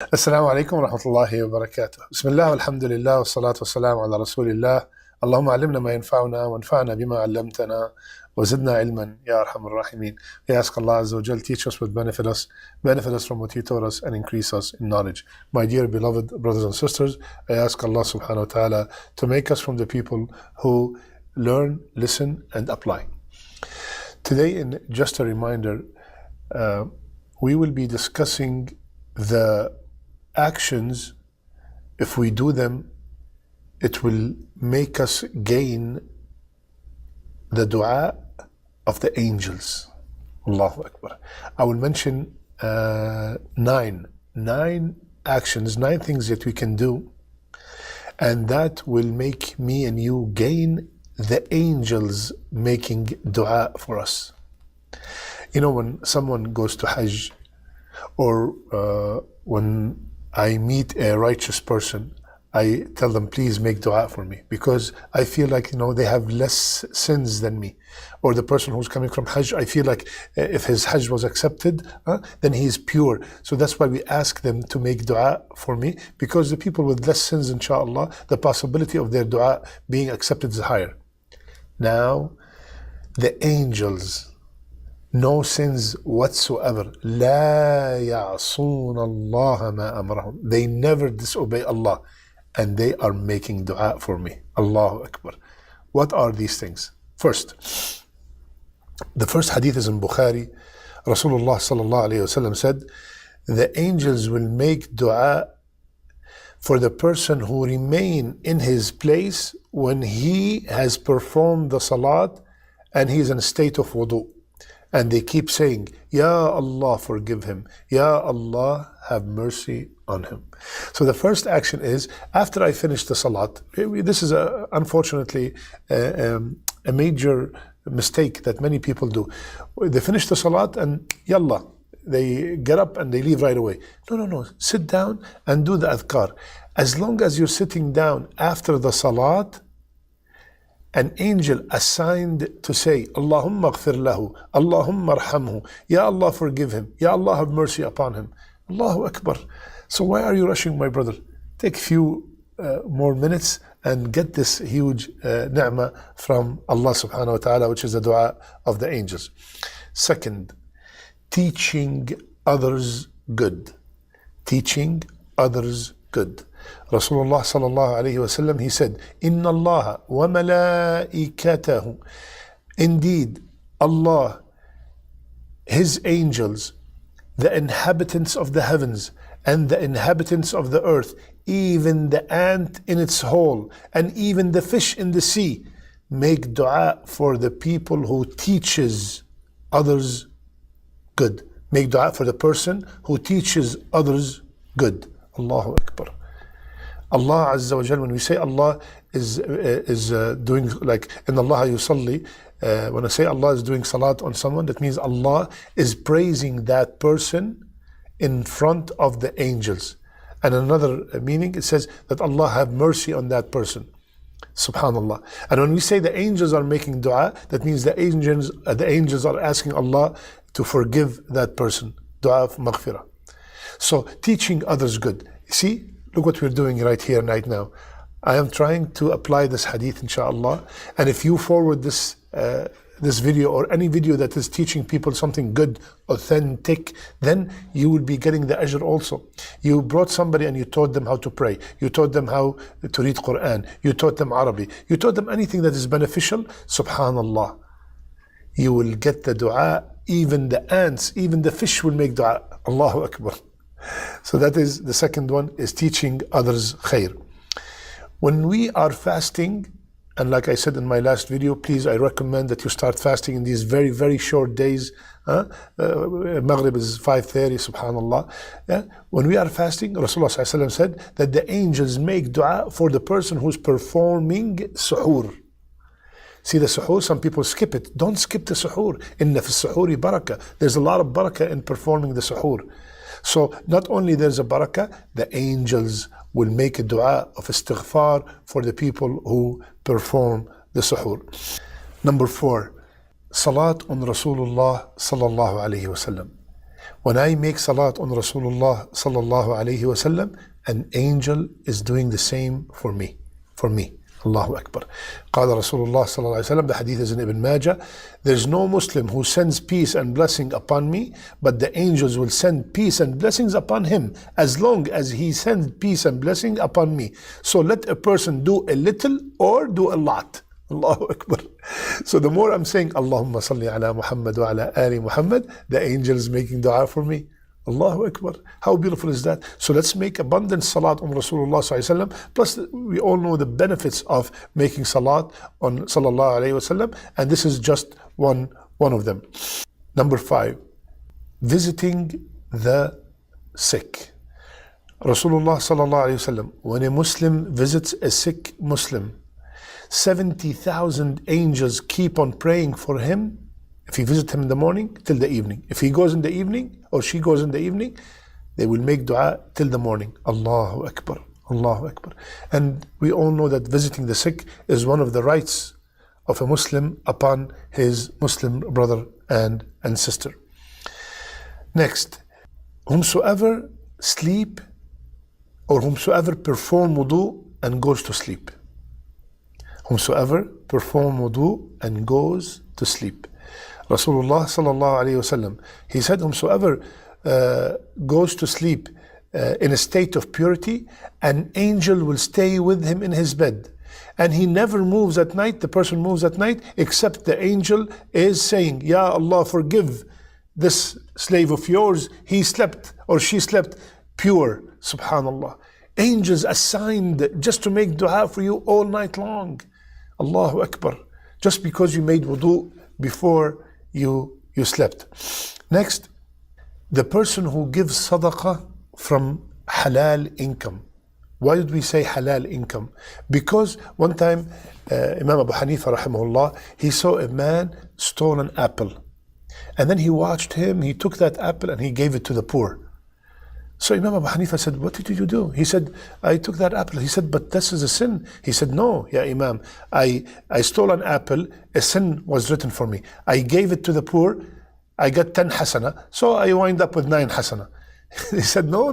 السلام عليكم ورحمة الله وبركاته. بسم الله والحمد لله والصلاة والسلام على رسول الله. اللهم علمنا ما ينفعنا وانفعنا بما علمتنا وزدنا علما يا أرحم الراحمين. We ask Allah Azza wa Jal, teach us what benefit us from what He taught us, and increase us in knowledge. My dear beloved brothers and sisters, I ask Allah subhanahu wa ta'ala to make us from the people who learn, listen and apply. Today, in just a reminder, we will be discussing the actions. If we do them, it will make us gain the du'a of the angels. Allahu Akbar. I will mention nine actions, 9 things that we can do, and that will make me and you gain the angels making du'a for us. You know, when someone goes to Hajj, or when I meet a righteous person, I tell them, please make dua for me, because I feel like, they have less sins than me. Or the person who's coming from Hajj, I feel like if his Hajj was accepted, then he is pure. So that's why we ask them to make dua for me, because the people with less sins, inshallah, the possibility of their dua being accepted is higher. Now, the angels, no sins whatsoever. لا يعصون الله ما أمرهم. They never disobey Allah, and they are making dua for me. Allahu Akbar. What are these things? First, the first hadith is in Bukhari. Rasulullah sallallahu alayhi wasallam said, the angels will make dua for the person who remain in his place when he has performed the salat and he is in a state of wudu. And they keep saying, Ya Allah, forgive him. Ya Allah, have mercy on him. So the first action is, after I finish the salat, this is unfortunately a major mistake that many people do. They finish the salat and yalla, they get up and they leave right away. No. Sit down and do the adhkar. As long as you're sitting down after the salat, an angel assigned to say, Allahumma ghfir lahu, Allahumma arhamhu, Ya Allah, forgive him, Ya Allah, have mercy upon him. Allahu Akbar. So why are you rushing, my brother? Take a few more minutes and get this huge ni'mah from Allah subhanahu wa ta'ala, which is the dua of the angels. Second, teaching others good. Teaching others good. Rasulullah sallallahu alayhi wasallam, he said, Inna Allah wa malaikatahu. Indeed, Allah, His angels, the inhabitants of the heavens and the inhabitants of the earth, even the ant in its hole and even the fish in the sea, make dua for the people who teaches others good. Make dua for the person who teaches others good. Allahu Akbar. Allah Azza wa Jal, when we say Allah is doing, like in Allah yusalli, when I say Allah is doing salat on someone, that means Allah is praising that person in front of the angels. And another meaning, it says that Allah have mercy on that person. Subhanallah. And when we say the angels are making dua, that means the angels are asking Allah to forgive that person. Dua of maghfirah. So teaching others good. See, look what we're doing right here, right now. I am trying to apply this hadith, inshallah. And if you forward this video or any video that is teaching people something good, authentic, then you will be getting the ajr also. You brought somebody and you taught them how to pray. You taught them how to read Quran. You taught them Arabic. You taught them anything that is beneficial. Subhanallah. You will get the dua. Even the ants, even the fish will make dua. Allahu Akbar. So that is the second one, is teaching others khair. When we are fasting, and like I said in my last video, please, I recommend that you start fasting in these very, very short days. Maghrib is 5:30, subhanallah. When we are fasting, Rasulullah ﷺ said that the angels make dua for the person who's performing suhoor. See the suhoor, some people skip it. Don't skip the suhoor. Inna fi suhoori barakah. There's a lot of barakah in performing the suhoor. So not only there's a barakah, the angels will make a dua of istighfar for the people who perform the suhoor. Number 4, salat on Rasulullah sallallahu alayhi wasallam. When I make salat on Rasulullah sallallahu alayhi wasallam, an angel is doing the same for me. Allahu Akbar. قال Rasulullah sallallahu alayhi wasallam, the hadith is in Ibn Majah, there's no Muslim who sends peace and blessing upon me, but the angels will send peace and blessings upon him as long as he sends peace and blessing upon me. So let a person do a little or do a lot. Allahu Akbar. So the more I'm saying Allahumma salli ala Muhammad wa ala ali Muhammad, the angel is making dua for me. Allahu Akbar. How beautiful is that? So let's make abundant salat on Rasulullah sallallahu alaihi wasallam. Plus we all know the benefits of making salat on sallallahu alaihi wasallam, and this is just one of them. Number 5, visiting the sick. Rasulullah sallallahu alaihi wasallam, when a Muslim visits a sick Muslim, 70,000 angels keep on praying for him. If he visits him in the morning, till the evening. If he goes in the evening, or she goes in the evening, they will make dua till the morning. Allahu Akbar, Allahu Akbar. And we all know that visiting the sick is one of the rights of a Muslim upon his Muslim brother and sister. Next, whomsoever sleep or whomsoever perform wudu and goes to sleep. Whomsoever perform wudu and goes to sleep. Rasulullah sallallahu alayhi wasallam, he said, whomsoever goes to sleep in a state of purity, an angel will stay with him in his bed. And he never moves at night, the person moves at night, except the angel is saying, Ya Allah, forgive this slave of yours, he slept or she slept pure. Subhanallah. Angels assigned just to make dua for you all night long. Allahu Akbar. Just because you made wudu before you slept. Next, the person who gives sadaqah from halal income. Why did we say halal income? Because one time Imam Abu Hanifa rahimahullah, he saw a man stole an apple, and then he watched him, he took that apple and he gave it to the poor. So Imam Abu Hanifa said, what did you do? He said, I took that apple. He said, but this is a sin. He said, no, ya Imam, I stole an apple, a sin was written for me. I gave it to the poor, I got 10 hasana, so I wind up with 9 hasana. He said, no,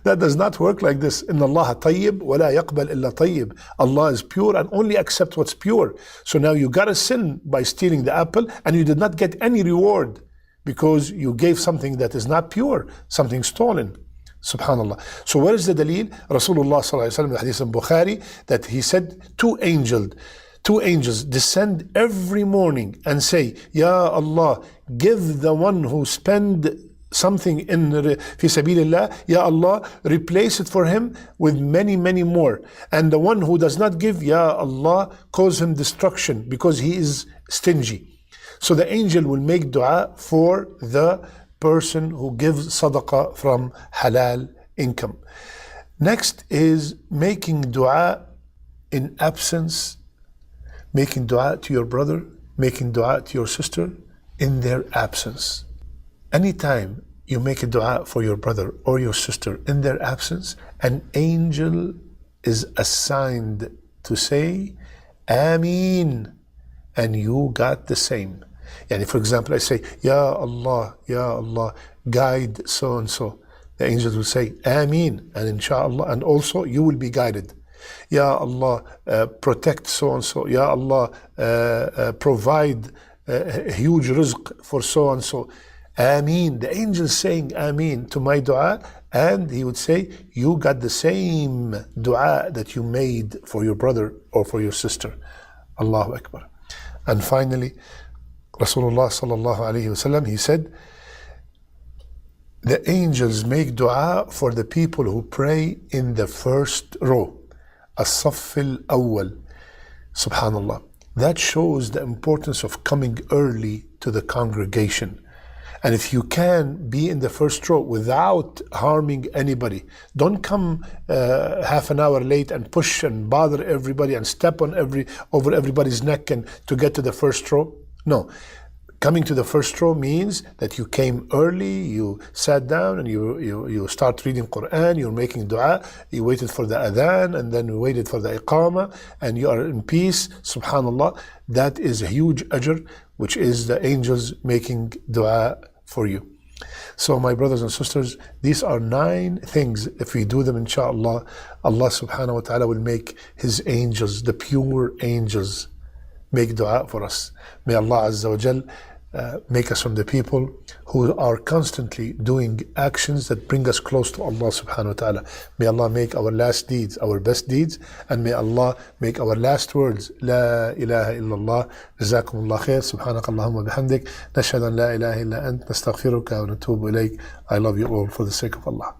that does not work like this. Inna Allah tayyib wa la yaqbal illa tayyib. Allah is pure and only accepts what's pure. So now you got a sin by stealing the apple and you did not get any reward, because you gave something that is not pure, something stolen. Subhanallah. So where is the dalil? Rasulullah sallallahu alaihi wasallam, the hadith in Bukhari, that he said two angels descend every morning and say, Ya Allah, give the one who spend something in fi sabilillah, Ya Allah, replace it for him with many more. And the one who does not give, Ya Allah, cause him destruction because he is stingy. So the angel will make dua for the person who gives sadaqah from halal income. Next is making dua in absence, making dua to your brother, making dua to your sister in their absence. Anytime you make a dua for your brother or your sister in their absence, an angel is assigned to say, Ameen, and you got the same. Yani for example, I say, Ya Allah, guide so and so. The angels will say, Ameen, and inshaAllah, and also you will be guided. Ya Allah, protect so and so. Ya Allah, provide a huge rizq for so and so. Ameen. The angel saying Ameen to my dua, and he would say, you got the same dua that you made for your brother or for your sister. Allahu Akbar. And finally, Rasulullah sallallahu alayhi wasallam, he said, the angels make dua for the people who pray in the first row, as-saff al-awwal. Subhanallah. That shows the importance of coming early to the congregation. And if you can be in the first row without harming anybody, don't come half an hour late and push and bother everybody and step on over everybody's neck and to get to the first row. No. Coming to the first row means that you came early, you sat down and you start reading Quran, you're making dua, you waited for the adhan and then you waited for the iqamah and you are in peace. Subhanallah. That is a huge ajr, which is the angels making dua for you. So my brothers and sisters, these are 9 things. If we do them, inshallah, Allah subhanahu wa ta'ala will make His angels, the pure angels, make dua for us. May Allah Azza wa Jal make us from the people who are constantly doing actions that bring us close to Allah subhanahu wa ta'ala. May Allah make our last deeds our best deeds, and may Allah make our last words La ilaha illallah. Jazakumullah khair. Subhanakallahumma bihamdik. Nashhadu an la ilaha illa ant. Nastaghfiruka wa natubu ilayk. I love you all for the sake of Allah.